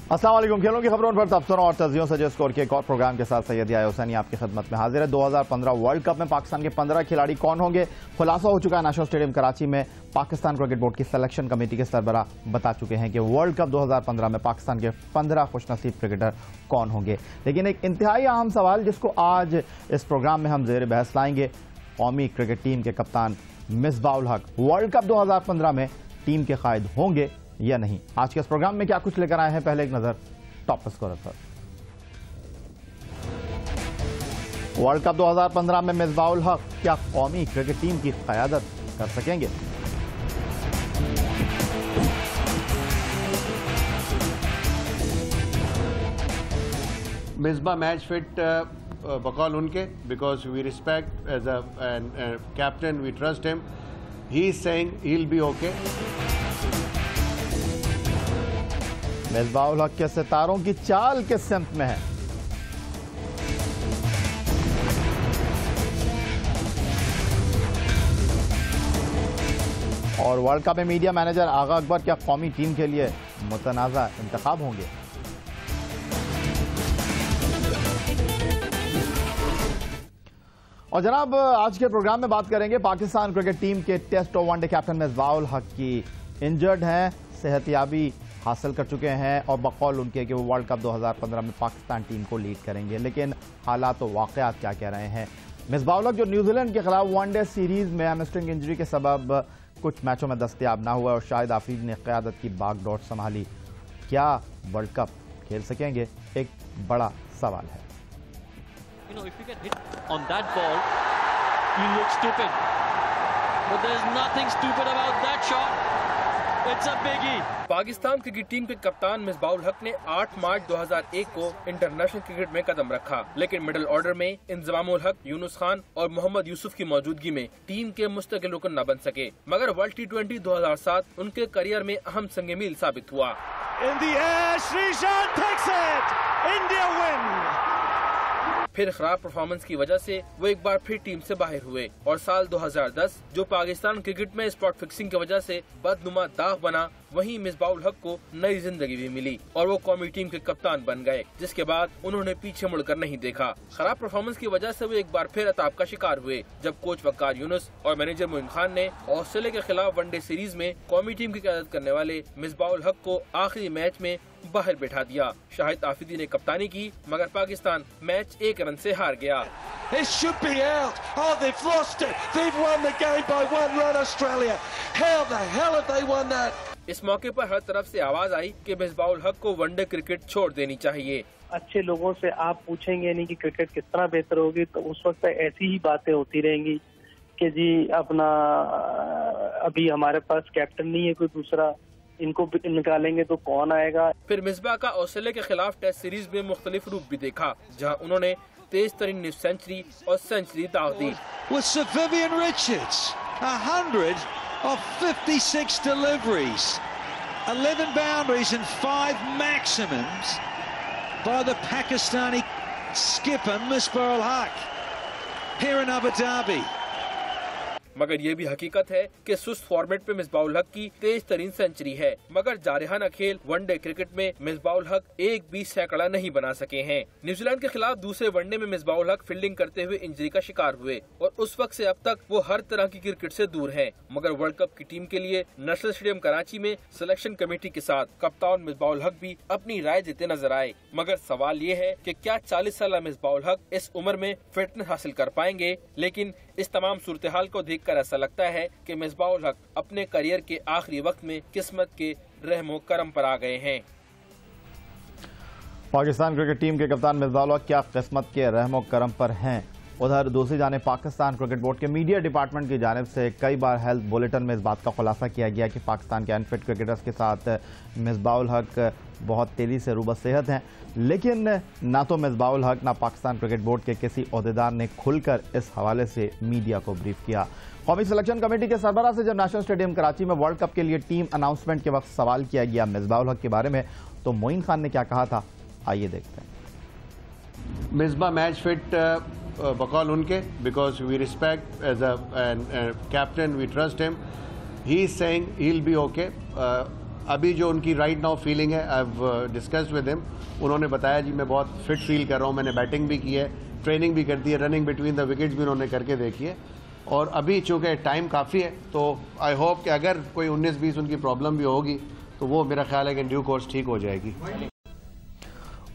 अस्सलाम वालेकुम। खेलों की खबरों पर तबसरों और तजियों से जो स्कोर के एक और प्रोग्राम के साथ सैयद हुसैनी आपकी खिदमत में हाजिर है। 2015 वर्ल्ड कप में पाकिस्तान के 15 खिलाड़ी कौन होंगे, खुलासा हो चुका है। नेशनल स्टेडियम कराची में पाकिस्तान क्रिकेट बोर्ड की सिलेक्शन कमेटी के सरबराह बता चुके हैं कि वर्ल्ड कप 2015 में पाकिस्तान के 15 खुशनसीब क्रिकेटर कौन होंगे। लेकिन एक इंतहाई अहम सवाल जिसको आज इस प्रोग्राम में हम जेर बहस लाएंगे, कौमी क्रिकेट टीम के कप्तान मिसबाह उल हक वर्ल्ड कप 2015 में टीम के कायद होंगे या नहीं। आज के इस प्रोग्राम में क्या कुछ लेकर आए हैं, पहले एक नजर टॉप स्कोरर पर। वर्ल्ड कप 2015 में मिसबाह उल हक क्या कौमी क्रिकेट टीम की क़यादत कर सकेंगे? मिसबाह मैच फिट बकौल उनके, because we respect as a captain, we trust him, he is saying he will be okay. Misbah ul Haq के सितारों की चाल किस सिमत में है? और वर्ल्ड कप में मीडिया मैनेजर आगा अकबर क्या कौमी टीम के लिए मुतनाज़ा इंतखाब होंगे? और जनाब, आज के प्रोग्राम में बात करेंगे पाकिस्तान क्रिकेट टीम के टेस्ट और वनडे कैप्टन मिसबाह उल हक की इंजर्ड हैं, सेहतियाबी हासिल कर चुके हैं और बकौल उनके कि वो वर्ल्ड कप 2015 में पाकिस्तान टीम को लीड करेंगे। लेकिन हालात और वाक़यात क्या कह रहे हैं? मिसबाह उल हक जो न्यूजीलैंड के खिलाफ वनडे सीरीज में हैमस्ट्रिंग इंजरी के सबब कुछ मैचों में दस्तयाब ना हुआ और शाहिद आफरीदी ने क़यादत की बागडोर संभाली, क्या वर्ल्ड कप खेल सकेंगे? एक बड़ा सवाल है। पाकिस्तान क्रिकेट टीम के कप्तान मिसबाह उल हक ने 8 मार्च 2001 को इंटरनेशनल क्रिकेट में कदम रखा, लेकिन मिडिल ऑर्डर में इंजमाम उल हक, यूनुस खान और मोहम्मद यूसुफ की मौजूदगी में टीम के मुस्तकिल रुकन न बन सके। मगर वर्ल्ड T20 2007 उनके करियर में अहम संग मील साबित हुआ। फिर खराब परफॉर्मेंस की वजह से वो एक बार फिर टीम से बाहर हुए और साल 2010 जो पाकिस्तान क्रिकेट में स्पॉट फिक्सिंग की वजह से बदनुमा दाग बना, वहीं मिसबाह उल हक को नई जिंदगी भी मिली और वो कौमी टीम के कप्तान बन गए, जिसके बाद उन्होंने पीछे मुड़कर नहीं देखा। खराब परफॉर्मेंस की वजह से वो एक बार फिर अताब का शिकार हुए जब कोच वकार यूनुस और मैनेजर मोइन खान ने ऑस्ट्रेलिया के खिलाफ वनडे सीरीज में कौमी टीम की क़यादत करने वाले मिसबाह उल हक को आखिरी मैच में बाहर बैठा दिया। शाहिद आफरीदी ने कप्तानी की, मगर पाकिस्तान मैच 1 रन से हार गया। इस मौके पर हर तरफ से आवाज आई कि मिसबाह उल हक को वनडे क्रिकेट छोड़ देनी चाहिए। अच्छे लोगों से आप पूछेंगे नहीं कि क्रिकेट किस तरह बेहतर होगी, तो उस वक्त ऐसी ही बातें होती रहेंगी कि जी अपना अभी हमारे पास कैप्टन नहीं है कोई दूसरा, इनको निकालेंगे तो कौन आएगा। फिर मिसबाह का ऑस्ट्रेलिया के खिलाफ टेस्ट सीरीज में मुख्तलिफ रूप भी देखा, जहां उन्होंने तेज तरीन निफ सेंचुरी और सेंचुरी दाग दी। Of 56 deliveries, 11 boundaries and 5 maximums by the Pakistani skipper Misbah ul Haq here in Abu Dhabi. मगर ये भी हकीकत है कि सुस्त फॉर्मेट पे मिसबाह उल हक की तेज तरीन सेंचुरी है, मगर जारहाना खेल वनडे क्रिकेट में मिसबाह उल हक एक भी सैकड़ा नहीं बना सके हैं। न्यूजीलैंड के खिलाफ दूसरे वनडे में मिसबाह उल हक फील्डिंग करते हुए इंजरी का शिकार हुए और उस वक्त से अब तक वो हर तरह की क्रिकेट से दूर हैं। मगर वर्ल्ड कप की टीम के लिए नेशनल स्टेडियम कराची में सिलेक्शन कमेटी के साथ कप्तान मिसबाह उल हक भी अपनी राय देते नजर आए। मगर सवाल ये है कि क्या 40 साल मिसबाह उल हक इस उम्र में फिटनेस हासिल कर पाएंगे? लेकिन इस तमाम सूरत हाल को देखकर ऐसा लगता है कि मिसबाह उल हक अपने करियर के आखिरी वक्त में किस्मत के रहमो करम पर आ गए हैं। पाकिस्तान क्रिकेट टीम के कप्तान मिसबाह उल हक क्या किस्मत के रहमो करम पर हैं? उधर दूसरी जानिब पाकिस्तान क्रिकेट बोर्ड के मीडिया डिपार्टमेंट की जानिब से कई बार हेल्थ बुलेटिन में इस बात का खुलासा किया गया कि पाकिस्तान के अनफिट क्रिकेटर्स के साथ मिसबाह उल हक बहुत तेजी से रूबत सेहत हैं, लेकिन ना तो मिसबाह उल हक ना पाकिस्तान क्रिकेट बोर्ड के किसी ओहदेदार ने खुलकर इस हवाले से मीडिया को ब्रीफ किया। कौमी सिलेक्शन कमेटी के सरबराह से जब नेशनल स्टेडियम कराची में वर्ल्ड कप के लिए टीम अनाउंसमेंट के वक्त सवाल किया गया मिसबाह उल हक के बारे में, तो मोइन खान ने क्या कहा था, आइए देखते हैं। मिसबाह मैच फिट बकौल उनके, because we respect as a captain, we trust him, he is saying he will be okay. अभी जो उनकी राइट नाउ फीलिंग है, I have discussed with him, उन्होंने बताया जी मैं बहुत फिट फील कर रहा हूँ, मैंने बैटिंग भी की है, ट्रेनिंग भी कर दी है, रनिंग बिटवीन द विकेट्स भी उन्होंने करके देखी है, और अभी चूँकि टाइम काफ़ी है तो आई होप कि अगर कोई 19-20 उनकी प्रॉब्लम भी होगी तो वो मेरा ख्याल है कि ड्यू कोर्स ठीक हो जाएगी।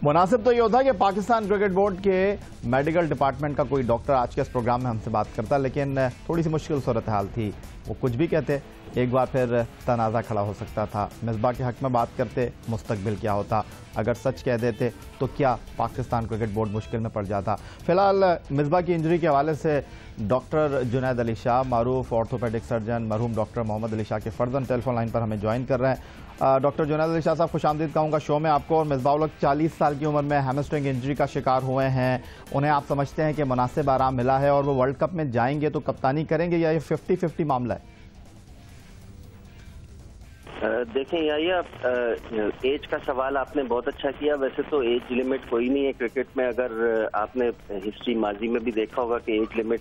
मुनासिब तो ये होता है कि पाकिस्तान क्रिकेट बोर्ड के मेडिकल डिपार्टमेंट का कोई डॉक्टर आज के इस प्रोग्राम में हमसे बात करता, लेकिन थोड़ी सी मुश्किल सूरत हाल थी। वो कुछ भी कहते, एक बार फिर तनाज़ा खड़ा हो सकता था। मिसबाह के हक में बात करते, मुस्तकबिल क्या होता, अगर सच कह देते तो क्या पाकिस्तान क्रिकेट बोर्ड मुश्किल में पड़ जाता। फिलहाल मिसबाह की इंजरी के हवाले से डॉक्टर जुनैद अली शाह, मारूफ ऑर्थोपेडिक सर्जन मरहूम डॉक्टर मोहम्मद अली शाह के फर्जन टेलीफोन लाइन पर हमें ज्वाइन कर रहे हैं। डॉक्टर जुनैद अली शाह साहब, खुशामदीद कहूँगा शो में आपको। और मिसबाह लोग 40 साल की उम्र में हैमस्ट्रिंग इंजरी का शिकार हुए हैं, उन्हें आप समझते हैं कि मुनासिब आराम मिला है और वो वर्ल्ड कप में जाएंगे तो कप्तानी करेंगे, या ये 50-50 मामला है? देखें याया, एज का सवाल आपने बहुत अच्छा किया। वैसे तो एज लिमिट कोई नहीं है क्रिकेट में। अगर आपने हिस्ट्री माजी में भी देखा होगा कि एज लिमिट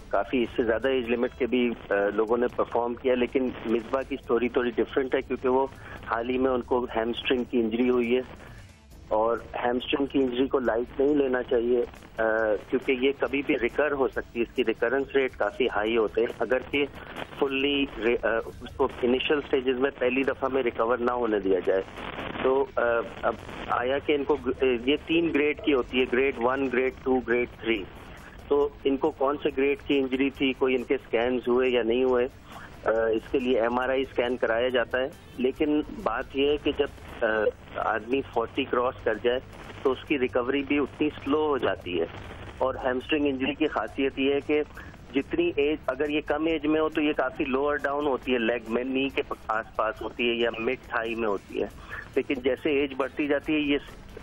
काफ़ी इससे ज़्यादा एज लिमिट के भी लोगों ने परफॉर्म किया, लेकिन मिसबाह की स्टोरी थोड़ी डिफरेंट है क्योंकि वो हाल ही में उनको हैमस्ट्रिंग की इंजरी हुई है, और हैमस्ट्रिंग की इंजरी को लाइट नहीं लेना चाहिए क्योंकि ये कभी भी रिकर हो सकती है। इसकी रिकरेंस रेट काफ़ी हाई होते हैं। अगर कि फुल्ली उसको इनिशियल स्टेजेस में पहली दफ़ा में रिकवर ना होने दिया जाए तो अब आया कि इनको ये 3 ग्रेड की होती है, ग्रेड 1, ग्रेड 2, ग्रेड 3। तो इनको कौन से ग्रेड की इंजरी थी, कोई इनके स्कैन्स हुए या नहीं हुए, इसके लिए MRI स्कैन कराया जाता है। लेकिन बात यह है कि जब आदमी 40 क्रॉस कर जाए तो उसकी रिकवरी भी उतनी स्लो हो जाती है। और हैमस्ट्रिंग इंजरी की खासियत ये है कि जितनी एज, अगर ये कम एज में हो तो ये काफ़ी लोअर डाउन होती है, लेग में नी के आसपास होती है या मिड थाई में होती है, लेकिन जैसे एज बढ़ती जाती है ये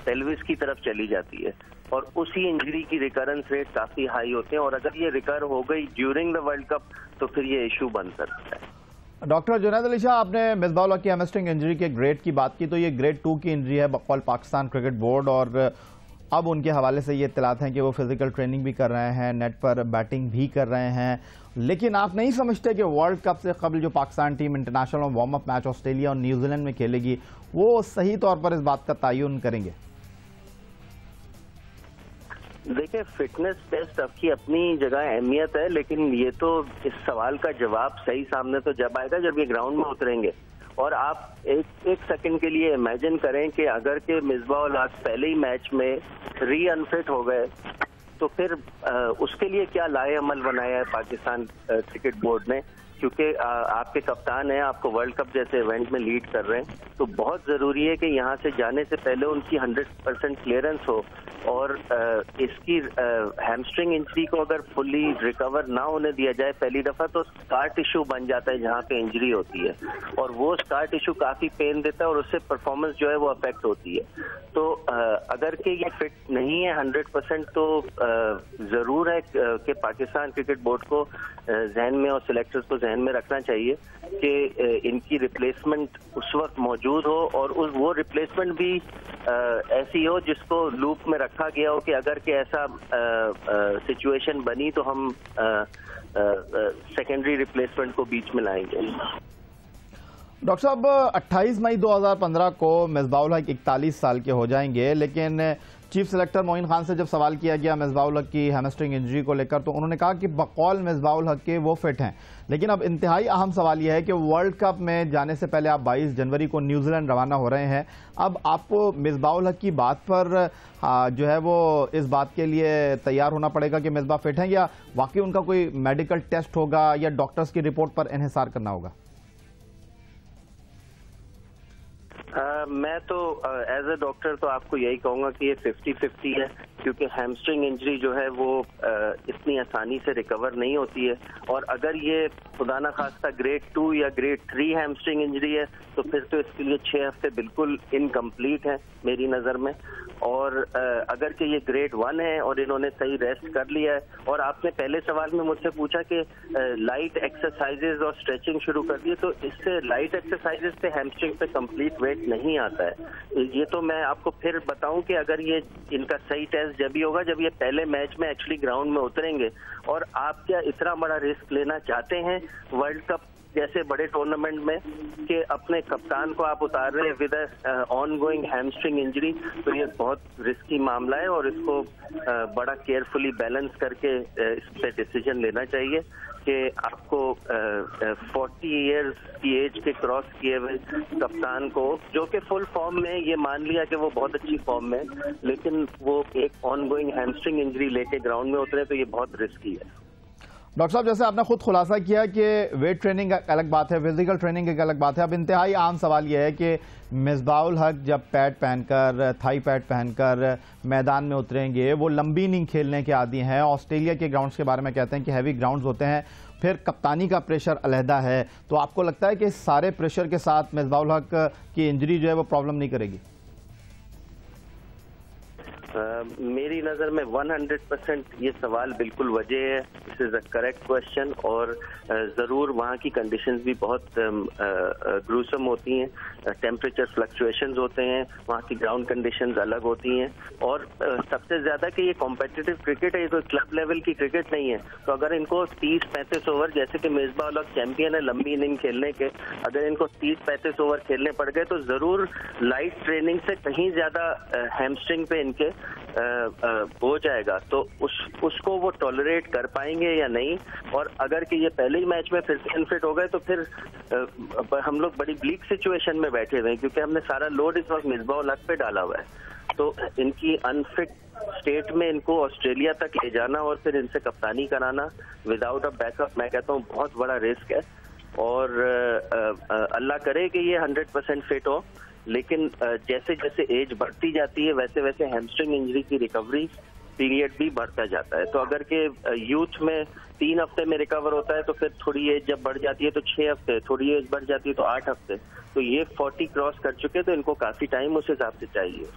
पेल्विस की तरफ चली जाती है और उसी इंजरी की रिकरेंस रेट काफ़ी हाई होते हैं। और अगर ये रिकर हो गई ड्यूरिंग द वर्ल्ड कप तो फिर ये इशू बन सकता है। डॉक्टर जुनैद अली शाह, आपने मिसबाह उल हक की हैमस्ट्रिंग इंजरी के ग्रेड की बात की, तो ये ग्रेड 2 की इंजरी है बकौल पाकिस्तान क्रिकेट बोर्ड, और अब उनके हवाले से ये इत्तलात हैं कि वो फिजिकल ट्रेनिंग भी कर रहे हैं, नेट पर बैटिंग भी कर रहे हैं। लेकिन आप नहीं समझते कि वर्ल्ड कप से कबल जो Pakistan team international warm up match Australia और न्यूजीलैंड में खेलेगी वो सही तौर पर इस बात का तयन करेंगे? देखिए, फिटनेस टेस्ट आपकी अपनी जगह अहमियत है, लेकिन ये तो इस सवाल का जवाब सही सामने तो जब आएगा जब ये ग्राउंड में उतरेंगे। और आप एक सेकंड के लिए इमेजिन करें कि अगर के मिसबाह उल हक पहले ही मैच में अनफिट हो गए तो फिर उसके लिए क्या लाए अमल बनाया है पाकिस्तान क्रिकेट बोर्ड ने, क्योंकि आपके कप्तान हैं, आपको वर्ल्ड कप जैसे इवेंट में लीड कर रहे हैं, तो बहुत ज़रूरी है कि यहाँ से जाने से पहले उनकी 100% क्लियरेंस हो। और इसकी हैमस्ट्रिंग इंजरी को अगर फुल्ली रिकवर ना होने दिया जाए पहली दफ़ा तो स्कार टिश्यू बन जाता है जहाँ पे इंजरी होती है, और वो स्कार टिश्यू काफ़ी पेन देता है और उससे परफॉर्मेंस जो है वो अफेक्ट होती है। तो अगर के ये फिट नहीं है 100% तो ज़रूर है कि पाकिस्तान क्रिकेट बोर्ड को जहन में और सिलेक्टर्स को जहन में रखना चाहिए कि इनकी रिप्लेसमेंट उस वक्त मौजूद हो, और वो रिप्लेसमेंट भी ऐसी हो जिसको लूप में रखा गया हो कि अगर के ऐसा सिचुएशन बनी तो हम सेकेंडरी रिप्लेसमेंट को बीच में लाएंगे। डॉक्टर साहब, 28 मई 2015 को मिसबाह उल हक 41 साल के हो जाएंगे, लेकिन चीफ सेलेक्टर मोइन खान से जब सवाल किया गया मिसबाह उल हक की हैमस्ट्रिंग इंजरी को लेकर तो उन्होंने कहा कि बकौल मिसबाह उल हक के वो फिट हैं। लेकिन अब इंतहाई अहम सवाल यह है कि वर्ल्ड कप में जाने से पहले आप 22 जनवरी को न्यूजीलैंड रवाना हो रहे हैं। अब आपको मिसबाह उल हक की बात पर जो है वो इस बात के लिए तैयार होना पड़ेगा कि मिसबाह फिट हैं, या वाकई उनका कोई मेडिकल टेस्ट होगा या डॉक्टर्स की रिपोर्ट पर इन्हिसार करना होगा? मैं तो एज ए डॉक्टर तो आपको यही कहूँगा कि ये 50-50 है, क्योंकि हैमस्ट्रिंग इंजरी जो है वो इतनी आसानी से रिकवर नहीं होती है। और अगर ये खुदा ना खास्ता ग्रेड 2 या ग्रेड 3 हैमस्ट्रिंग इंजरी है तो फिर तो इसके लिए 6 हफ्ते बिल्कुल इनकम्प्लीट है मेरी नज़र में। और अगर कि ये ग्रेड 1 है और इन्होंने सही रेस्ट कर लिया है, और आपने पहले सवाल में मुझसे पूछा कि लाइट एक्सरसाइजेज और स्ट्रेचिंग शुरू कर दिए, तो इससे लाइट एक्सरसाइजेज से हैमस्ट्रिंग पे कंप्लीट वेट नहीं आता है। ये तो मैं आपको फिर बताऊं कि अगर ये इनका सही टेस्ट जब ही होगा जब ये पहले मैच में एक्चुअली ग्राउंड में उतरेंगे। और आप क्या इतना बड़ा रिस्क लेना चाहते हैं वर्ल्ड कप जैसे बड़े टूर्नामेंट में कि अपने कप्तान को आप उतार रहे हैं with on going hamstring injury, तो ये बहुत रिस्की मामला है और इसको बड़ा केयरफुली बैलेंस करके इस पे डिसीजन लेना चाहिए कि आपको 40 इयर्स की एज के क्रॉस किए हुए कप्तान को, जो कि फुल फॉर्म में, ये मान लिया कि वो बहुत अच्छी फॉर्म में, लेकिन वो एक ऑन गोइंग हैमस्ट्रिंग इंजरी लेके ग्राउंड में उतरे, तो ये बहुत रिस्की है। डॉक्टर साहब, जैसे आपने खुद खुलासा किया कि वेट ट्रेनिंग एक अलग बात है, फिजिकल ट्रेनिंग एक अलग बात है, अब इंतहाई आम सवाल यह है कि मिसबाउल हक जब पैड पहनकर, थाई पैड पहनकर मैदान में उतरेंगे, वो लंबी इनिंग खेलने के आदी हैं। ऑस्ट्रेलिया के ग्राउंड्स के बारे में कहते हैं कि हैवी ग्राउंड्स होते हैं, फिर कप्तानी का प्रेशर अलहदा है, तो आपको लगता है कि सारे प्रेशर के साथ मिसबाउल हक की इंजरी जो है वो प्रॉब्लम नहीं करेगी? मेरी नज़र में 100% ये सवाल बिल्कुल वजह है। This is a correct question और ज़रूर वहाँ की कंडीशंस भी बहुत ग्रूसम होती हैं, टेम्परेचर फ्लक्चुएशंस होते हैं, वहाँ की ग्राउंड कंडीशंस अलग होती हैं और सबसे ज़्यादा कि ये कॉम्पिटिटिव क्रिकेट है, ये कोई क्लब लेवल की क्रिकेट नहीं है। तो अगर इनको 30-35 ओवर, जैसे कि मिसबाउल हक चैंपियन है लंबी इनिंग खेलने के, अगर इनको 30-35 ओवर खेलने पड़ गए तो ज़रूर लाइट ट्रेनिंग से कहीं ज़्यादा हैमस्ट्रिंग पे इनके हो जाएगा, तो उसको वो टॉलरेट कर पाएंगे या नहीं। और अगर कि ये पहले ही मैच में फिर से अनफिट हो गए तो फिर हम लोग बड़ी ब्लीक सिचुएशन में बैठे हुए हैं, क्योंकि हमने सारा लोड इस वक्त मिसबाउल हक पे डाला हुआ है। तो इनकी अनफिट स्टेट में इनको ऑस्ट्रेलिया तक ले जाना और फिर इनसे कप्तानी कराना विदाउट अ बैकअप, मैं कहता हूँ बहुत बड़ा रिस्क है। और अल्लाह करे कि ये 100% फिट हो, लेकिन जैसे जैसे एज बढ़ती जाती है वैसे वैसे हैमस्ट्रिंग इंजरी की रिकवरी पीरियड भी बढ़ता जाता है। तो अगर के यूथ में 3 हफ्ते में रिकवर होता है तो फिर थोड़ी एज जब बढ़ जाती है तो 6 हफ्ते, थोड़ी एज बढ़ जाती है तो 8 हफ्ते, तो ये 40 क्रॉस कर चुके तो इनको काफी टाइम उस हिसाब से चाहिए।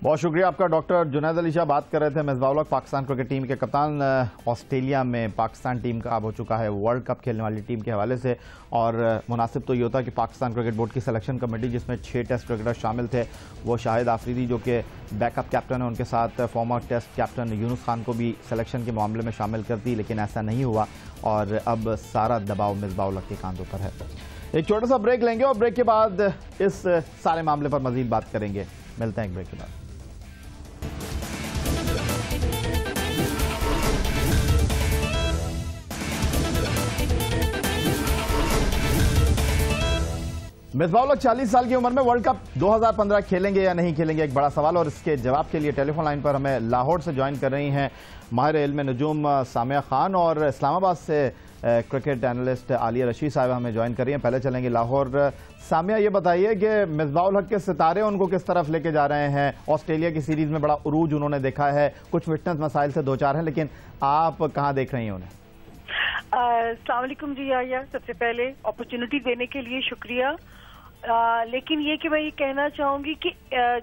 बहुत शुक्रिया आपका। डॉक्टर जुनैद अली शाह बात कर रहे थे। मिसबाउल हक पाकिस्तान क्रिकेट टीम के कप्तान, ऑस्ट्रेलिया में पाकिस्तान टीम का अब हो चुका है वर्ल्ड कप खेलने वाली टीम के हवाले से। और मुनासिब तो ये होता कि पाकिस्तान क्रिकेट बोर्ड की सिलेक्शन कमेटी, जिसमें 6 टेस्ट क्रिकेटर शामिल थे, वो शाहिद आफरीदी जो कि बैकअप कैप्टन है, उनके साथ former test captain Younis Khan को भी सिलेक्शन के मामले में शामिल करती, लेकिन ऐसा नहीं हुआ और अब सारा दबाव मिसबाउल हक के कांधों पर है। एक छोटा सा ब्रेक लेंगे और ब्रेक के बाद इस सारे मामले पर मजीद बात करेंगे। मिलते हैं एक ब्रेक के बाद। मिसबाउल हक 40 साल की उम्र में वर्ल्ड कप 2015 खेलेंगे या नहीं खेलेंगे, एक बड़ा सवाल। और इसके जवाब के लिए टेलीफोन लाइन पर हमें लाहौर से ज्वाइन कर रही हैं माहिर इल्म नजूम सामिया खान और इस्लामाबाद से क्रिकेट एनालिस्ट आलिया रशीद साहिबा हमें ज्वाइन कर रही हैं। पहले चलेंगे लाहौर। सामिया, ये बताइए कि मिसबाउल हक के सितारे उनको किस तरफ लेके जा रहे हैं? ऑस्ट्रेलिया की सीरीज में बड़ा उरूज उन्होंने देखा है, कुछ फिटनेस मसाइल से 2-4 हैं, लेकिन आप कहाँ देख रही हैं उन्हें? अस्सलाम वालेकुम जी आया, सबसे पहले अपॉर्चुनिटी देने के लिए शुक्रिया। लेकिन ये कि मैं ये कहना चाहूंगी कि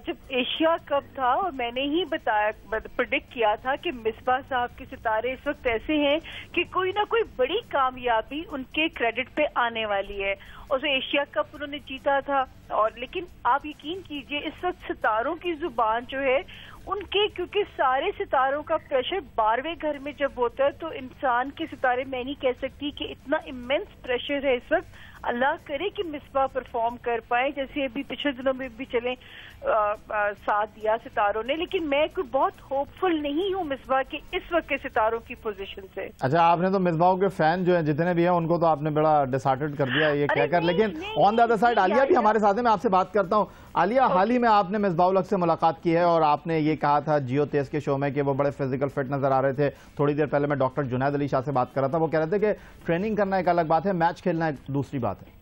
जब एशिया कप था और मैंने ही प्रेडिक्ट किया था कि मिसबा साहब के सितारे इस वक्त ऐसे हैं कि कोई ना कोई बड़ी कामयाबी उनके क्रेडिट पे आने वाली है। और जो एशिया कप उन्होंने जीता था, और लेकिन आप यकीन कीजिए इस वक्त सितारों की जुबान जो है उनके, क्योंकि सारे सितारों का प्रेशर 12वें घर में जब होता है तो इंसान के सितारे, मैं नहीं कह सकती कि इतना इमेंस प्रेशर है इस वक्त। अल्लाह करे कि मिसबा परफॉर्म कर पाए, जैसे अभी पिछले दिनों में भी चले साथ दिया सितारों ने, लेकिन मैं कोई बहुत होपफुल नहीं हूँ मिसबा के इस वक्त के सितारों की पोजीशन से। अच्छा, आपने तो मिसबा के फैन जो है जितने भी हैं उनको तो आपने बड़ा डिसहार्टेड कर दिया ये कहकर, लेकिन on the other side Alia भी हमारे साथ है। मैं आपसे बात करता हूँ। आलिया, हाल ही में आपने मिसबाउल हक से मुलाकात की है और आपने ये कहा था जियो तेज के शो में कि वो बड़े फिजिकल फिट नजर आ रहे थे। थोड़ी देर पहले मैं डॉक्टर जुनैद अली शाह से बात कर रहा था, वो कह रहे थे कि ट्रेनिंग करना एक अलग बात है, मैच खेलना एक दूसरी बात है।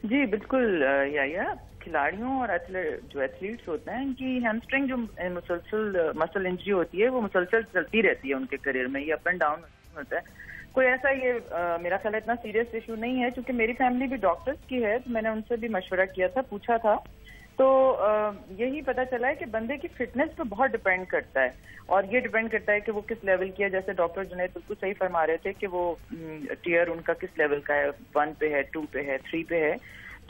जी बिल्कुल, या खिलाड़ियों और जो एथलीट्स होते हैं इनकी हैमस्ट्रिंग जो मुसलसल मसल इंजरी होती है वो मुसलसल चलती रहती है उनके करियर में, ये अप एंड डाउन होता है। कोई ऐसा ये मेरा ख्याल इतना सीरियस इशू नहीं है, क्योंकि मेरी फैमिली भी डॉक्टर्स की है तो मैंने उनसे भी मशवरा किया था, पूछा था, तो यही पता चला है कि बंदे की फिटनेस पे बहुत डिपेंड करता है और ये डिपेंड करता है कि वो किस लेवल की है। जैसे डॉक्टर जुनैद बिल्कुल सही फरमा रहे थे कि वो टीयर उनका किस लेवल का है, 1 पे है, 2 पे है, 3 पे है,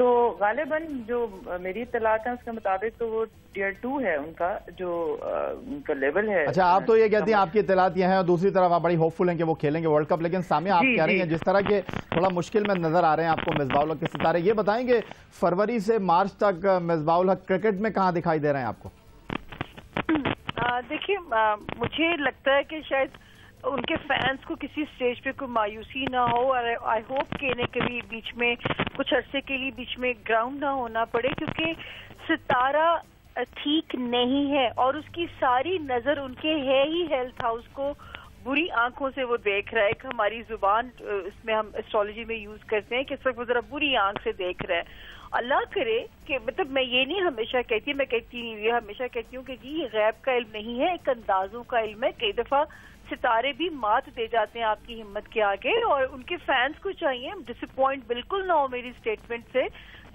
तो गालिबन जो मेरी इत्तलात है उसके मुताबिक तो वो टियर 2 है उनका जो उनका लेवल है। अच्छा, आप तो ये कहती हैं आपकी इत्तलात ये हैं और दूसरी तरफ आप बड़ी होपफुल हैं कि वो खेलेंगे वर्ल्ड कप, लेकिन सामिया आप कह रही हैं जिस तरह के थोड़ा मुश्किल में नजर आ रहे हैं आपको मिसबाह-उल-हक के सितारे, ये बताएंगे फरवरी से मार्च तक मिसबाह-उल-हक क्रिकेट में कहाँ दिखाई दे रहे हैं आपको? देखिए, मुझे लगता है कि शायद उनके फैंस को किसी स्टेज पे कोई मायूसी ना हो और आई होप कि इन्हें कभी बीच में कुछ अरसे के लिए बीच में ग्राउंड ना होना पड़े, क्योंकि सितारा ठीक नहीं है और उसकी सारी नजर उनके है ही हेल्थ हाउस को बुरी आंखों से वो देख रहा है। एक हमारी जुबान इसमें हम एस्ट्रोलॉजी में यूज करते हैं कि इस वक्त वो जरा बुरी आंख से देख रहा है। अल्लाह करे कि मतलब मैं ये नहीं हमेशा कहती, मैं कहती नहीं, ये हमेशा कहती हूँ कि जी ये गैब का इल्म नहीं है, एक अंदाजों का इल्म है। कई दफा सितारे भी मात दे जाते हैं आपकी हिम्मत के आगे और उनके फैंस को चाहिए डिसअपॉइंट बिल्कुल ना हो मेरी स्टेटमेंट से।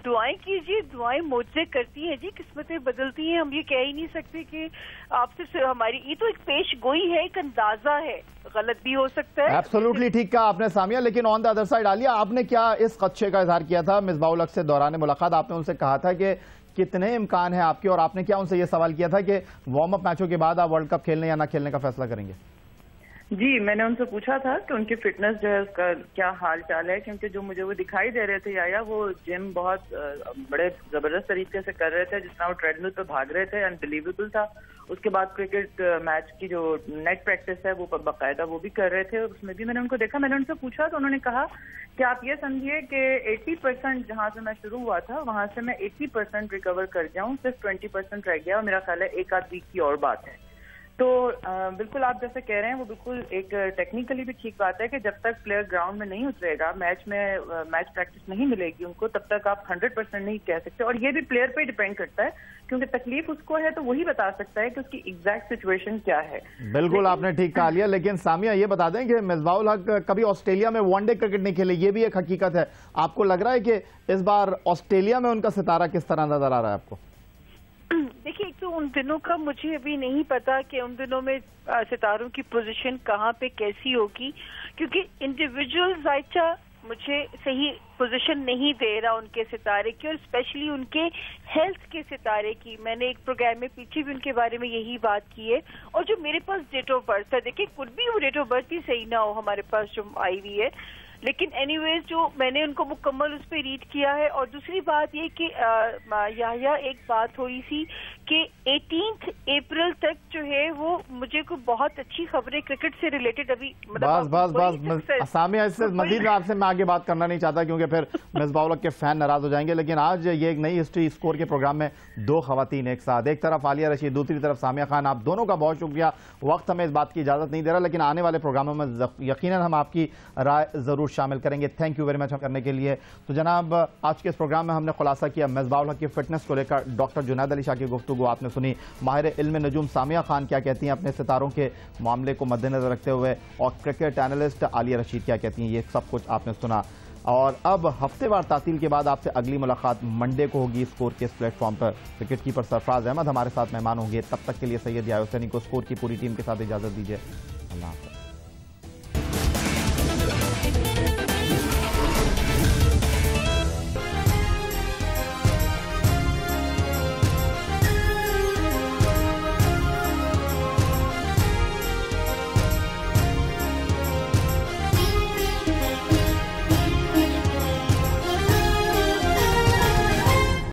दुआएं कीजिए, दुआएं मुझसे करती हैं जी, किस्मतें बदलती हैं। हम ये कह ही नहीं सकते कि आप सिर्फ हमारी, ये तो एक पेश गोई है, एक अंदाजा है, गलत भी हो सकता है। एब्सोल्युटली ठीक कहा आपने सामिया, लेकिन on the other side Alia, आपने क्या इस खदशे का इजहार किया था मिसबाह-उल-हक से दौरान मुलाकात? आपने उनसे कहा था कि कितने इम्कान है आपके, और आपने क्या उनसे ये सवाल किया था कि वार्म अप मैचों के बाद आप वर्ल्ड कप खेलने या ना खेलने का फैसला करेंगे? जी, मैंने उनसे पूछा था कि उनकी फिटनेस जो है उसका क्या हाल चाल है, क्योंकि जो मुझे वो दिखाई दे रहे थे याया, वो जिम बहुत बड़े जबरदस्त तरीके से कर रहे थे, जिस तरह वो ट्रेडमिल पे भाग रहे थे, अनबिलीवेबल था। उसके बाद क्रिकेट मैच की जो नेट प्रैक्टिस है वो बाकायदा वो भी कर रहे थे, उसमें भी मैंने उनको देखा। मैंने उनसे पूछा तो उन्होंने कहा कि आप ये समझिए कि 80% जहां से मैं शुरू हुआ था वहां से मैं 80% रिकवर कर गया हूँ, सिर्फ 20% रह गया और मेरा ख्याल है एक आध वीक की और बात है। तो बिल्कुल आप जैसे कह रहे हैं वो बिल्कुल एक टेक्निकली भी ठीक बात है कि जब तक प्लेयर ग्राउंड में नहीं उतरेगा, मैच प्रैक्टिस नहीं मिलेगी उनको, तब तक आप 100% नहीं कह सकते। और ये भी प्लेयर पे डिपेंड करता है, क्योंकि तकलीफ उसको है तो वही बता सकता है कि उसकी एग्जैक्ट सिचुएशन क्या है। बिल्कुल आपने ठीक कहा लिया, लेकिन सामिया ये बता दें कि मिसबाह-उल-हक कभी ऑस्ट्रेलिया में वनडे क्रिकेट नहीं खेले, ये भी एक हकीकत है। आपको लग रहा है कि इस बार ऑस्ट्रेलिया में उनका सितारा किस तरह नजर आ रहा है आपको? देखिए, एक तो उन दिनों का मुझे अभी नहीं पता कि उन दिनों में सितारों की पोजीशन कहाँ पे कैसी होगी, क्योंकि इंडिविजुअल जायचा मुझे सही पोजीशन नहीं दे रहा उनके सितारे की, और स्पेशली उनके हेल्थ के सितारे की। मैंने एक प्रोग्राम में पीछे भी उनके बारे में यही बात की है। और जो मेरे पास डेट ऑफ बर्थ है, देखिए कुछ भी वो डेट ऑफ बर्थ ही सही ना हो हमारे पास जो आई हुई है, लेकिन एनीवेज जो मैंने उनको मुकम्मल उस पर रीड किया है। और दूसरी बात ये कि याया एक बात हुई थी कि 18 अप्रैल तक जो है वो मुझे को बहुत अच्छी खबरें क्रिकेट से रिलेटेड अभी बस सामिया, इससे मजीद में आपसे मैं आगे बात करना नहीं चाहता क्योंकि फिर मिसबाह-उल-हक के फैन नाराज हो जाएंगे। लेकिन आज ये एक नई हिस्ट्री स्कोर के प्रोग्राम में दो खवातीन एक साथ, एक तरफ आलिया रशीद, दूसरी तरफ सामिया खान। आप दोनों का बहुत शुक्रिया। वक्त हमें इस बात की इजाजत नहीं दे रहा, लेकिन आने वाले प्रोग्रामों में यकीनन हम आपकी राय जरूर शामिल करेंगे। थैंक यू वेरी मच करने के लिए। तो जनाब, आज के इस प्रोग्राम में हमने खुलासा किया मिसबाह-उल-हक की फिटनेस को लेकर। डॉक्टर जुनैद अली शाह की गुफ्तगू आपने सुनी, माहिर इल्म नजूम सामिया खान क्या कहती हैं अपने सितारों के मामले को मद्देनजर रखते हुए, और क्रिकेट एनालिस्ट आलिया रशीद क्या कहती हैं, ये सब कुछ आपने सुना। और अब हफ्तेवार तातील के बाद आपसे अगली मुलाकात मंडे को होगी स्कोर के इस प्लेटफॉर्म पर। विकेट कीपर सरफराज अहमद हमारे साथ मेहमान होंगे। तब तक के लिए सैयद याहुसैनी को स्कोर की पूरी टीम के साथ इजाजत दीजिए। अल्लाह हाफ़िज़।